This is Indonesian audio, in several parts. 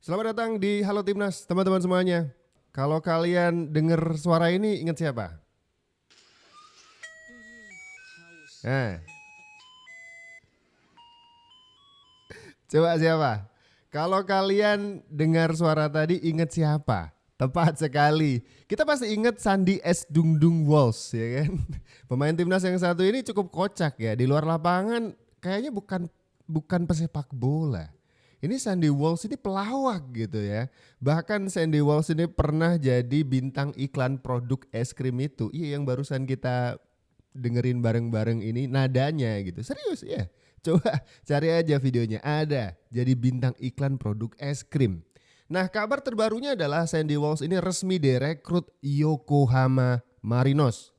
Selamat datang di Halo Timnas, teman-teman semuanya. Kalau kalian dengar suara ini, ingat siapa? Nah, coba siapa? Kalau kalian dengar suara tadi, ingat siapa? Tepat sekali. Kita pasti ingat Sandy S. Dungdung Walsh, ya kan? Pemain timnas yang satu ini cukup kocak ya. Di luar lapangan kayaknya bukan pesepak bola. Ini Sandy Walsh ini pelawak gitu ya. Bahkan Sandy Walsh ini pernah jadi bintang iklan produk es krim itu. Iya, yang barusan kita dengerin bareng-bareng ini nadanya gitu. Serius ya. Coba cari aja videonya. Ada jadi bintang iklan produk es krim. Nah, kabar terbarunya adalah Sandy Walsh ini resmi direkrut Yokohama Marinos.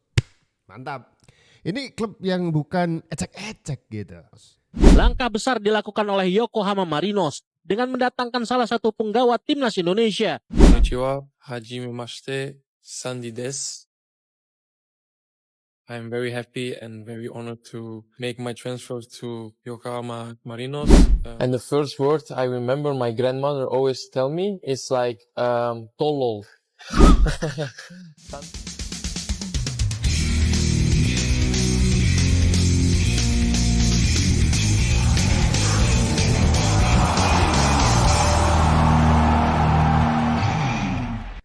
Mantap. Ini klub yang bukan ecek-ecek gitu. Langkah besar dilakukan oleh Yokohama Marinos dengan mendatangkan salah satu penggawa timnas Indonesia. Konnichiwa, hajimemashite, Sandy desu. I'm very happy and very honored to make my transfer to Yokohama Marinos. And the first word I remember my grandmother always tell me is like tolol.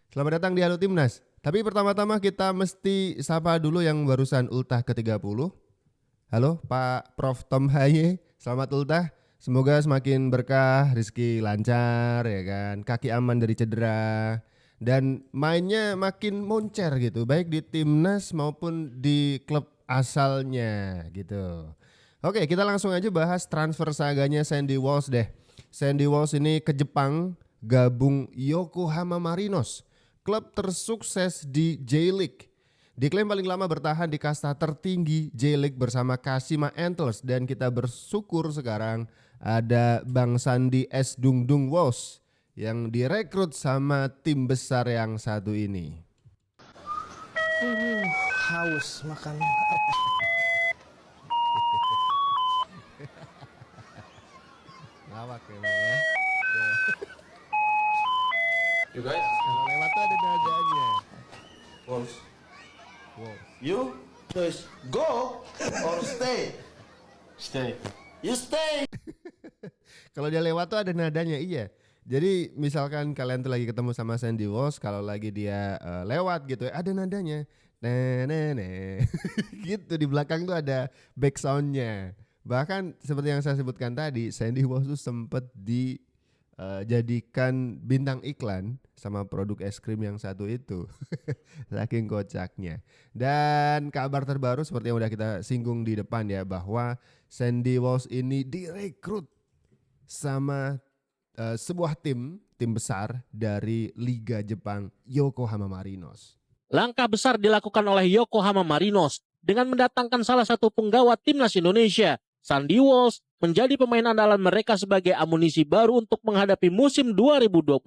Selamat datang di Halo Timnas. Tapi pertama-tama kita mesti sapa dulu yang barusan ultah ke-30. Halo Pak Prof Tom Haye, selamat ultah. Semoga semakin berkah, rezeki lancar ya kan, kaki aman dari cedera. Dan mainnya makin moncer gitu, baik di timnas maupun di klub asalnya gitu. Oke, kita langsung aja bahas transfer saganya Sandy Walsh deh. Sandy Walsh ini ke Jepang, gabung Yokohama Marinos, klub tersukses di J-League. Diklaim paling lama bertahan di kasta tertinggi J-League bersama Kashima Antlers. Dan kita bersyukur sekarang ada Bang Sandy S. Dungdung Walsh yang direkrut sama tim besar yang satu ini. Haus makan. Lawak memang ya. You guys? Kalau lewat tuh ada nadanya. Wolves. Wow. You choose go or stay. Stay. You stay. Kalau dia lewat tuh ada nadanya, iya. Jadi misalkan kalian tuh lagi ketemu sama Sandy Walsh, kalau lagi dia lewat gitu ya, ada nadanya. Nah. Gitu di belakang tuh ada back soundnya. Bahkan seperti yang saya sebutkan tadi, Sandy Walsh tuh sempet dijadikan bintang iklan sama produk es krim yang satu itu. Saking kocaknya. Dan kabar terbaru seperti yang udah kita singgung di depan ya, bahwa Sandy Walsh ini direkrut sama sebuah tim besar dari Liga Jepang, Yokohama Marinos. Langkah besar dilakukan oleh Yokohama Marinos dengan mendatangkan salah satu penggawa timnas Indonesia. Sandy Walsh menjadi pemain andalan mereka sebagai amunisi baru untuk menghadapi musim 2025.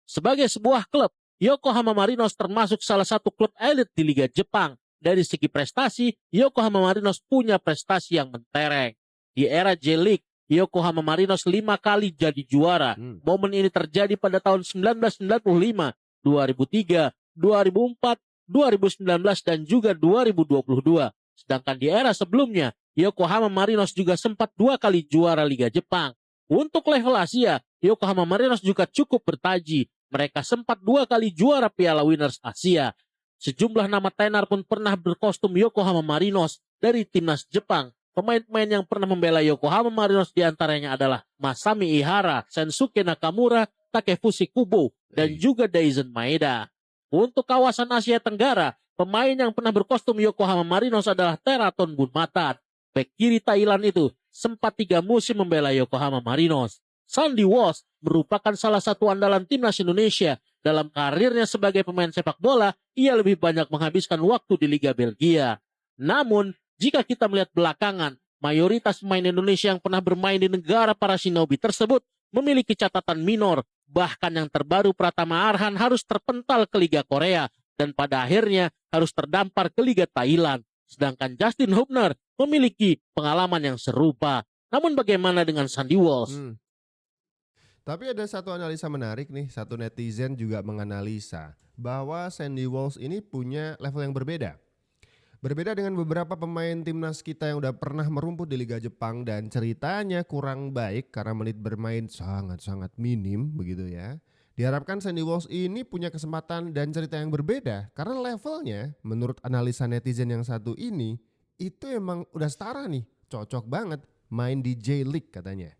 Sebagai sebuah klub, Yokohama Marinos termasuk salah satu klub elit di Liga Jepang. Dari segi prestasi, Yokohama Marinos punya prestasi yang mentereng. Di era J-League, Yokohama Marinos 5 kali jadi juara. Momen ini terjadi pada tahun 1995, 2003, 2004, 2019 dan juga 2022. Sedangkan di era sebelumnya, Yokohama Marinos juga sempat 2 kali juara Liga Jepang. Untuk level Asia, Yokohama Marinos juga cukup bertaji. Mereka sempat 2 kali juara Piala Winners Asia. Sejumlah nama tenar pun pernah berkostum Yokohama Marinos dari timnas Jepang. Pemain-pemain yang pernah membela Yokohama Marinos diantaranya adalah Masami Ihara, Sensuke Nakamura, Takefushi Kubo, dan juga Daisen Maeda. Untuk kawasan Asia Tenggara, pemain yang pernah berkostum Yokohama Marinos adalah Teraton Bunmatan. Bek kiri Thailand itu sempat 3 musim membela Yokohama Marinos. Sandy Walsh merupakan salah satu andalan timnas Indonesia. Dalam karirnya sebagai pemain sepak bola, ia lebih banyak menghabiskan waktu di Liga Belgia. Namun, jika kita melihat belakangan, mayoritas pemain Indonesia yang pernah bermain di negara para shinobi tersebut memiliki catatan minor. Bahkan yang terbaru Pratama Arhan harus terpental ke Liga Korea dan pada akhirnya harus terdampar ke Liga Thailand. Sedangkan Justin Hubner memiliki pengalaman yang serupa. Namun bagaimana dengan Sandy Walsh? Tapi ada satu analisa menarik nih, satu netizen juga menganalisa bahwa Sandy Walsh ini punya level yang berbeda. Berbeda dengan beberapa pemain timnas kita yang udah pernah merumput di Liga Jepang dan ceritanya kurang baik karena menit bermain sangat-sangat minim begitu ya. Diharapkan Sandy Walsh ini punya kesempatan dan cerita yang berbeda karena levelnya menurut analisa netizen yang satu ini itu emang udah setara nih, cocok banget main di J-League katanya.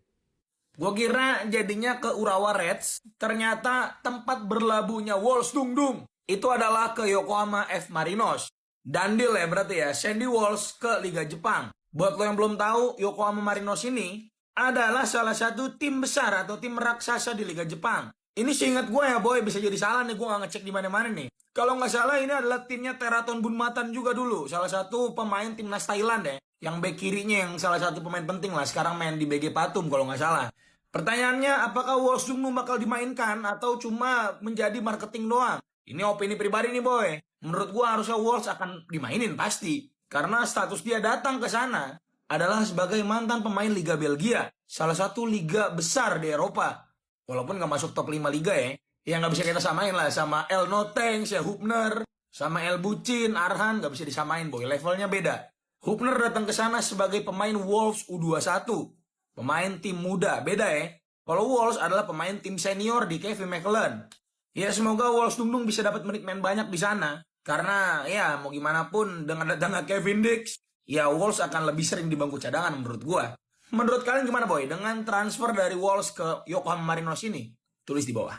Gue kira jadinya ke Urawa Reds, ternyata tempat berlabuhnya Walsh Dung itu adalah ke Yokohama F Marinos. Dan deal ya berarti ya, Sandy Walsh ke Liga Jepang. Buat lo yang belum tahu, Yokohama Marinos ini adalah salah satu tim besar atau tim raksasa di Liga Jepang. Ini seingat gue ya boy, bisa jadi salah nih, gue gak ngecek di mana-mana nih. Kalau nggak salah ini adalah timnya Teraton Bunmatan juga dulu, salah satu pemain timnas Thailand ya. Yang bek kirinya yang salah satu pemain penting lah, sekarang main di BG Patum kalau nggak salah. Pertanyaannya, apakah Walsh Dung bakal dimainkan atau cuma menjadi marketing doang? Ini opini pribadi nih boy. Menurut gua harusnya Walsh akan dimainin pasti. Karena status dia datang ke sana adalah sebagai mantan pemain Liga Belgia. Salah satu liga besar di Eropa. Walaupun gak masuk top 5 liga ya. Ya gak bisa kita samain lah sama El Notengs, ya Hubner, sama El Bucin, Arhan, gak bisa disamain boy. Levelnya beda. Hubner datang ke sana sebagai pemain Wolves U21. Pemain tim muda, beda ya. Kalau Walsh adalah pemain tim senior di Kevin McLean. Ya semoga Walsh Dung bisa dapat menit main banyak di sana. Karena ya mau gimana pun dengan datangnya Kevin Dix, ya Walsh akan lebih sering di bangku cadangan menurut gua. Menurut kalian gimana boy dengan transfer dari Walsh ke Yokohama Marinos ini? Tulis di bawah.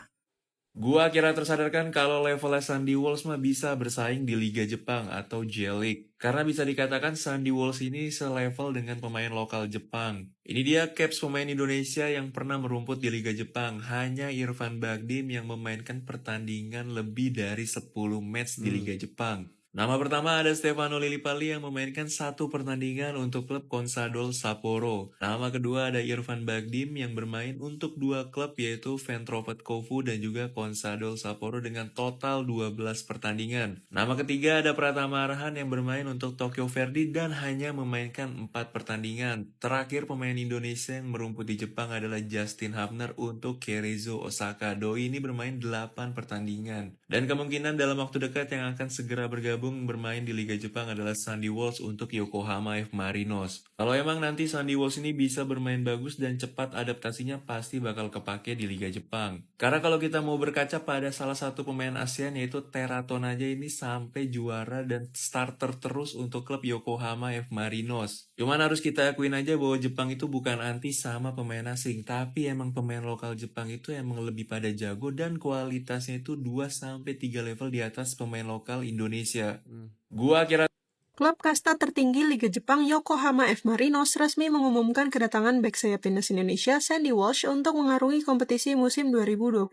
Gua akhirnya tersadarkan kalau levelnya Sandy Walsh mah bisa bersaing di Liga Jepang atau J-League. Karena bisa dikatakan Sandy Walsh ini selevel dengan pemain lokal Jepang. Ini dia caps pemain Indonesia yang pernah merumput di Liga Jepang. Hanya Irfan Bahdim yang memainkan pertandingan lebih dari 10 match di Liga Jepang. Nama pertama ada Stefano Lillipali yang memainkan 1 pertandingan untuk klub Consadole Sapporo. Nama kedua ada Irfan Bahdim yang bermain untuk 2 klub yaitu Ventrovet Kofu dan juga Consadole Sapporo dengan total 12 pertandingan. Nama ketiga ada Pratama Arhan yang bermain untuk Tokyo Verdy dan hanya memainkan 4 pertandingan. Terakhir pemain Indonesia yang merumput di Jepang adalah Justin Hubner untuk Cerezo Osaka. Doi ini bermain 8 pertandingan. Dan kemungkinan dalam waktu dekat yang akan segera bergabung bermain di Liga Jepang adalah Sandy Walsh untuk Yokohama F Marinos. Kalau emang nanti Sandy Walsh ini bisa bermain bagus dan cepat adaptasinya pasti bakal kepake di Liga Jepang. Karena kalau kita mau berkaca pada salah satu pemain ASEAN yaitu Teraton aja ini sampai juara dan starter terus untuk klub Yokohama F Marinos. Cuman harus kita akuin aja bahwa Jepang itu bukan anti sama pemain asing, tapi emang pemain lokal Jepang itu emang lebih pada jago dan kualitasnya itu 2-3 level di atas pemain lokal Indonesia. Gua kira Klub kasta tertinggi Liga Jepang Yokohama F Marinos resmi mengumumkan kedatangan bek sayap timnas Indonesia Sandy Walsh untuk mengarungi kompetisi musim 2025.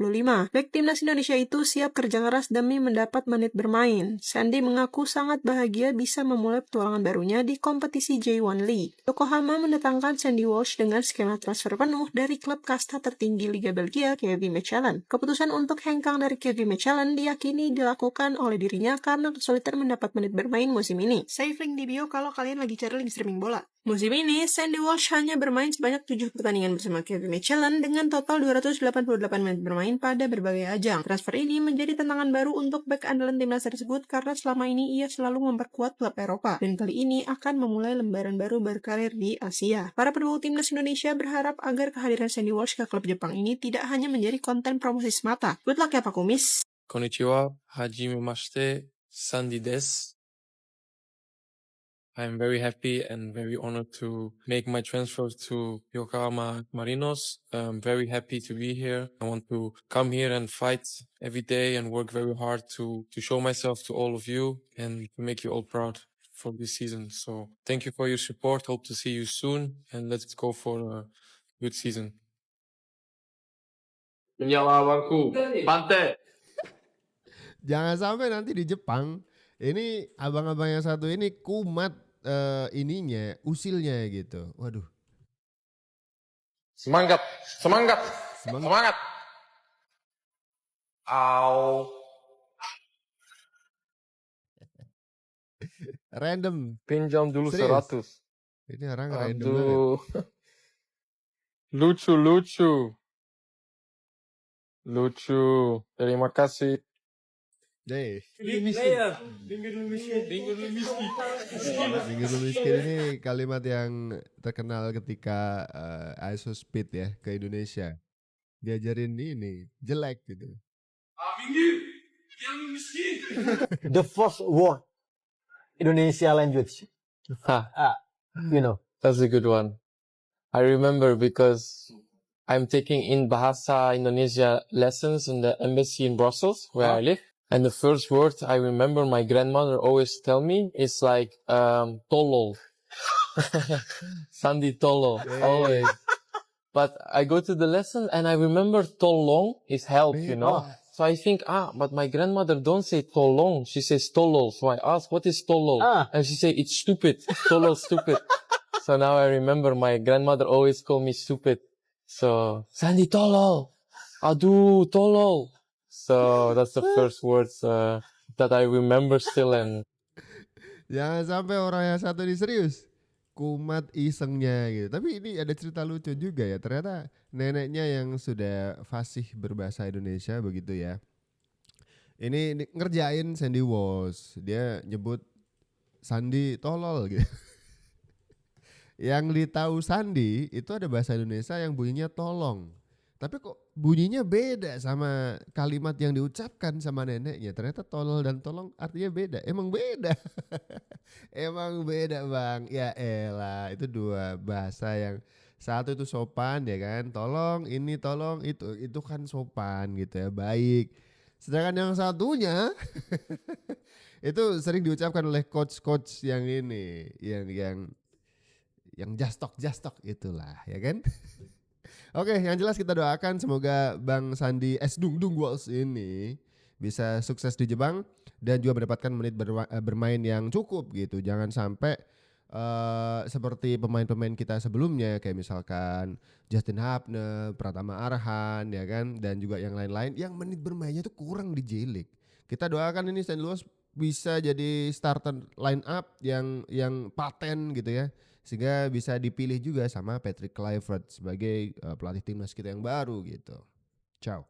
Bek timnas Indonesia itu siap kerja keras demi mendapat menit bermain. Sandy mengaku sangat bahagia bisa memulai petualangan barunya di kompetisi J1 League. Yokohama mendatangkan Sandy Walsh dengan skema transfer penuh dari klub kasta tertinggi Liga Belgia KV Mechelen. Keputusan untuk hengkang dari KV Mechelen diyakini dilakukan oleh dirinya karena kesulitan mendapat menit bermain musim ini. Save link di bio kalau kalian lagi cari link streaming bola. Musim ini, Sandy Walsh hanya bermain sebanyak 7 pertandingan bersama KV Mechelen dengan total 288 menit bermain pada berbagai ajang. Transfer ini menjadi tantangan baru untuk bek andalan timnas tersebut karena selama ini ia selalu memperkuat klub Eropa dan kali ini akan memulai lembaran baru berkarir di Asia. Para pendukung timnas Indonesia berharap agar kehadiran Sandy Walsh ke klub Jepang ini tidak hanya menjadi konten promosi semata. Good luck ya Pak Kumis. Konnichiwa, hajime mashite, Sandy desu. I'm very happy and very honored to make my transfer to Yokohama Marinos. I'm very happy to be here. I want to come here and fight every day and work very hard to show myself to all of you and to make you all proud for this season. So thank you for your support. Hope to see you soon and let's go for a good season. Penyelawanku, pantai. Jangan sampai nanti di Jepang ini abang-abang yang satu ini kumat usilnya gitu. Waduh. Semangat, semangat, Semangat. semangat. Au. Random. Pinjam dulu Serius? 100. Ini orang random banget. Aduh. Lucu. Lucu. Terima kasih. Deh, Player. Minggir lu miskin ini kalimat yang terkenal ketika ISO Speed ya ke Indonesia. Diajarin ini jelek gitu. The first word Indonesia language. You know. That's a good one. I remember because I'm taking in Bahasa Indonesia lessons in the embassy in Brussels where I live. And the first word I remember my grandmother always tell me is like tolol. Sandi tolol. Always. But I go to the lesson and I remember tolong is help, you know. So I think, but my grandmother don't say tolong. She says tolol. So I ask, what is tolol? And she say, it's stupid. Tolol, stupid. So now I remember my grandmother always call me stupid. So, Sandi tolol. Aduh, tolol. So that's the first words that I remember still. And Jangan sampai orang yang satu ini serius. Kumat isengnya gitu. Tapi ini ada cerita lucu juga ya. Ternyata neneknya yang sudah fasih berbahasa Indonesia begitu ya. Ini ngerjain Sandy Walsh. Dia nyebut Sandi tolol gitu. Yang ditahu Sandi itu ada bahasa Indonesia yang bunyinya tolong. Tapi kok bunyinya beda sama kalimat yang diucapkan sama neneknya. Ternyata tolol dan tolong artinya beda. Emang beda. Emang beda bang. Ya elah, itu dua bahasa yang satu itu sopan ya kan. Tolong ini tolong itu kan sopan gitu ya, baik. Sedangkan yang satunya itu sering diucapkan oleh coach-coach yang ini, yang jastok itulah ya kan. Oke, yang jelas kita doakan semoga Bang Sandi S. Dung Walsh ini bisa sukses di Jepang dan juga mendapatkan menit bermain yang cukup gitu. Jangan sampai seperti pemain-pemain kita sebelumnya kayak misalkan Justin Hapner, Pratama Arhan ya kan, dan juga yang lain-lain yang menit bermainnya itu kurang di J-League. Kita doakan ini St. Louis bisa jadi starter line up yang paten gitu ya. Sehingga bisa dipilih juga sama Patrick Kluivert sebagai pelatih timnas kita yang baru gitu. Ciao.